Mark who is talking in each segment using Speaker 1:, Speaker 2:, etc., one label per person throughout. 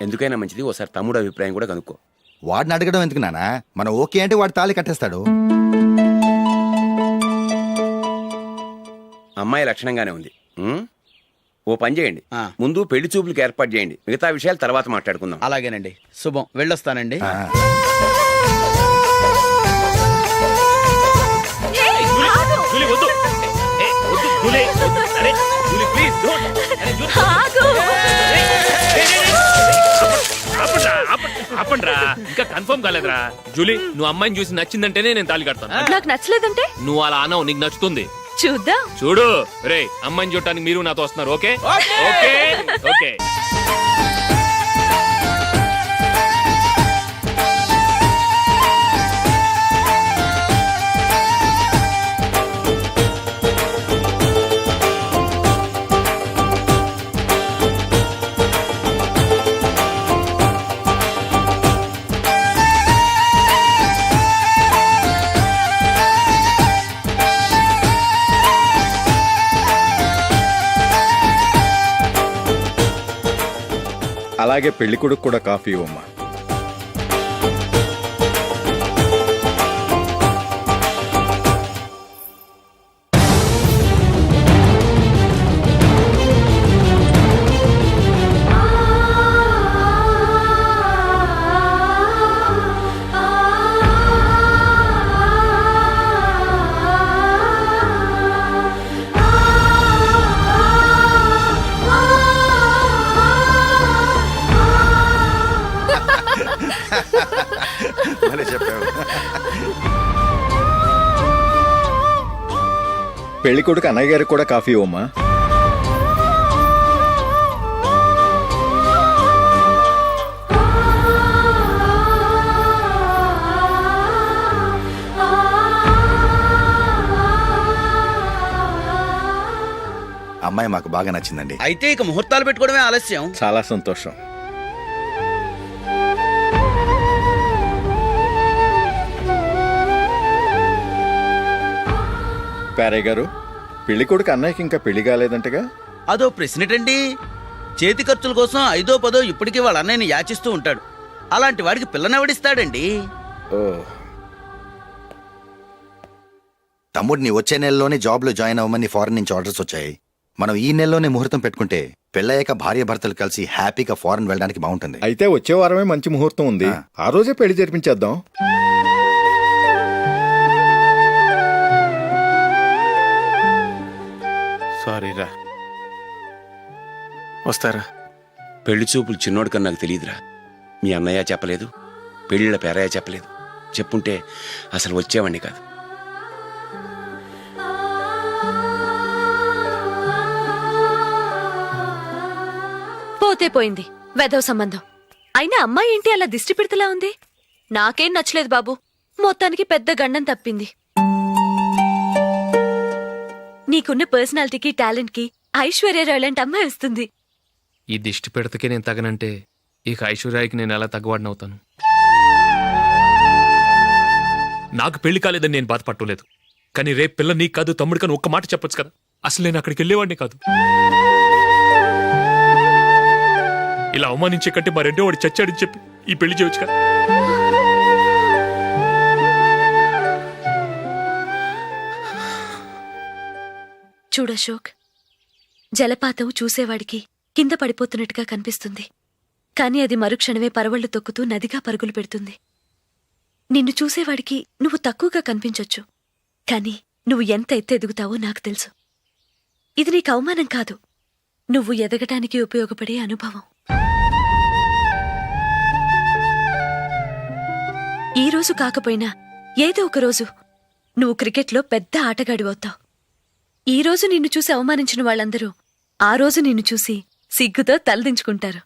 Speaker 1: ఎందుకైనా మంచిది ఓసారి తమ్ముడు అభిప్రాయం కూడా కనుక్కో.
Speaker 2: వాడిని అడగడం ఎందుకు నానా, మనం ఓకే అంటే వాడు తాళి కట్టేస్తాడు.
Speaker 1: అమ్మాయి లక్షణంగానే ఉంది. ఓ పని చేయండి, ముందు పెళ్లి చూపులకు ఏర్పాటు చేయండి, మిగతా విషయాలు తర్వాత మాట్లాడుకుందాం.
Speaker 3: అలాగేనండి. శుభం, వెళ్ళొస్తానండి.
Speaker 4: ఆపండ్రా, ఇంకా కన్ఫర్మ్ కాలేదురా. జూలీ, నువ్వు అమ్మాయిని చూసి నచ్చిందంటేనే నేను తాళి కడతాను.
Speaker 5: నాకు నచ్చలేదంటే
Speaker 4: నువ్వు అలా అనవు, నీకు నచ్చుతుంది.
Speaker 5: చూద్దాం.
Speaker 4: చూడు రే, అమ్మాయిని చూడటానికి మీరు నాతో వస్తున్నారు. Okay okay okay.
Speaker 6: అలాగే పెళ్లి కొడుకు కూడా కాఫీ ఇవ్వమ్మా. పెళ్లి కొడుకు అన్నయ్య గారికి కూడా కాఫీ ఇవ్వమ్మా.
Speaker 2: అమ్మాయి మాకు బాగా నచ్చిందండి.
Speaker 3: అయితే ఇక ముహూర్తాలు పెట్టుకోవడమే ఆలస్యం.
Speaker 6: చాలా సంతోషం. పేరయ్య గారు, పెళ్లి కొడుకు అన్నయ్యకి ఇంకా పెళ్లి కాలేదంటగా?
Speaker 3: అదో ప్రశ్నటండి. చేతి ఖర్చుల కోసం 5ో 10 ఇప్పటికీ వాళ్ళ అన్నయ్యని యాచిస్తూ ఉంటాడు. అలాంటి వాడికి పిల్లనెవడిస్తాడండి?
Speaker 6: ఓ,
Speaker 2: తమ్ముడిని వచ్చే నెలలోనే జాబ్ లో జాయిన్ అవ్వమని ఫారెన్ నుంచి ఆర్డర్స్ వచ్చాయి. మనం ఈ నెలలోనే ముహూర్తం పెట్టుకుంటే పెళ్ళయ్యాక భార్య భర్తలు కలిసి హ్యాపీగా ఫారెన్ వెళ్ళడానికి బాగుంటుంది.
Speaker 6: అయితే వచ్చే వారమే మంచి ముహూర్తం ఉంది, ఆ రోజే పెళ్లి జరిపించేద్దాం.
Speaker 1: సారీరా, వస్తారా? పెళ్లి చూపులు చిన్నోడు కన్నా నాకు తెలియదురా. మీ అన్నయ్య చెప్పలేదు, పెళ్ళిళ్ళ పేరయ్య చెప్పలేదు. చెప్పుంటే అసలు వచ్చేవాడిని కాదు.
Speaker 5: పోతే పోయింది వెధవ సంబంధం. అయినా అమ్మాయి ఏంటి అలా దిష్టి పెడతలా ఉంది? నాకేం నచ్చలేదు బాబు. మొత్తానికి పెద్ద గండం తప్పింది. నీకున్న పర్సనాలిటీకి టాలెంట్ కి ఐశ్వర్యరాయ్ లాంటి అమ్మాయి వస్తుంది.
Speaker 4: ఈ దిష్టి పెడతకే నేను తగనంటే ఇక ఐశ్వర్యాకి నేను ఎలా తగ్గవాడినవుతాను? నాకు పెళ్లి కాలేదని నేను బాధపట్టలేదు, కానీ రేపు పిల్ల నీకు కాదు తమ్ముడు కానీ ఒక్క మాట చెప్పొచ్చు కదా. అసలు నేను అక్కడికి వెళ్ళేవాడిని కాదు. ఇలా అవమానించే కంటే మా రెండో వాడు చచ్చాడని చెప్పి ఈ పెళ్లి చేయొచ్చు కదా.
Speaker 5: చూడశోక్, జలపాతం చూసేవాడికి కింద పడిపోతున్నట్టుగా కనిపిస్తుంది, కాని అది మరుక్షణమే పరవళ్లు తొక్కుతూ నదిగా పరుగులు పెడుతుంది. నిన్ను చూసేవాడికి నువ్వు తక్కువగా కనిపించొచ్చు, కాని నువ్వు ఎంత ఎత్తు ఎదుగుతావో నాకు తెలుసు. ఇది నీకు అవమానం కాదు, నువ్వు ఎదగటానికి ఉపయోగపడే అనుభవం. ఈ రోజు కాకపోయినా ఏదో ఒక రోజు నువ్వు క్రికెట్లో పెద్ద ఆటగాడివవుతావు. ఈ రోజు నిన్ను చూసి అవమానించిన వాళ్ళందరూ ఆ రోజు నిన్ను చూసి సిగ్గుతో తలదించుకుంటారు.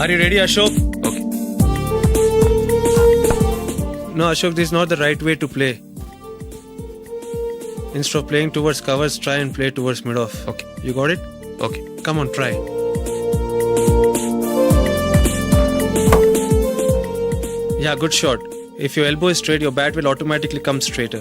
Speaker 7: Are you ready, Ashok?
Speaker 4: Okay.
Speaker 7: No, Ashok, this is not the right way to play. Instead of playing towards covers, try and play towards mid-off.
Speaker 4: Okay.
Speaker 7: You got it?
Speaker 4: Okay.
Speaker 7: Come on, try. Yeah, good shot. If your elbow is straight, your bat will automatically come straighter.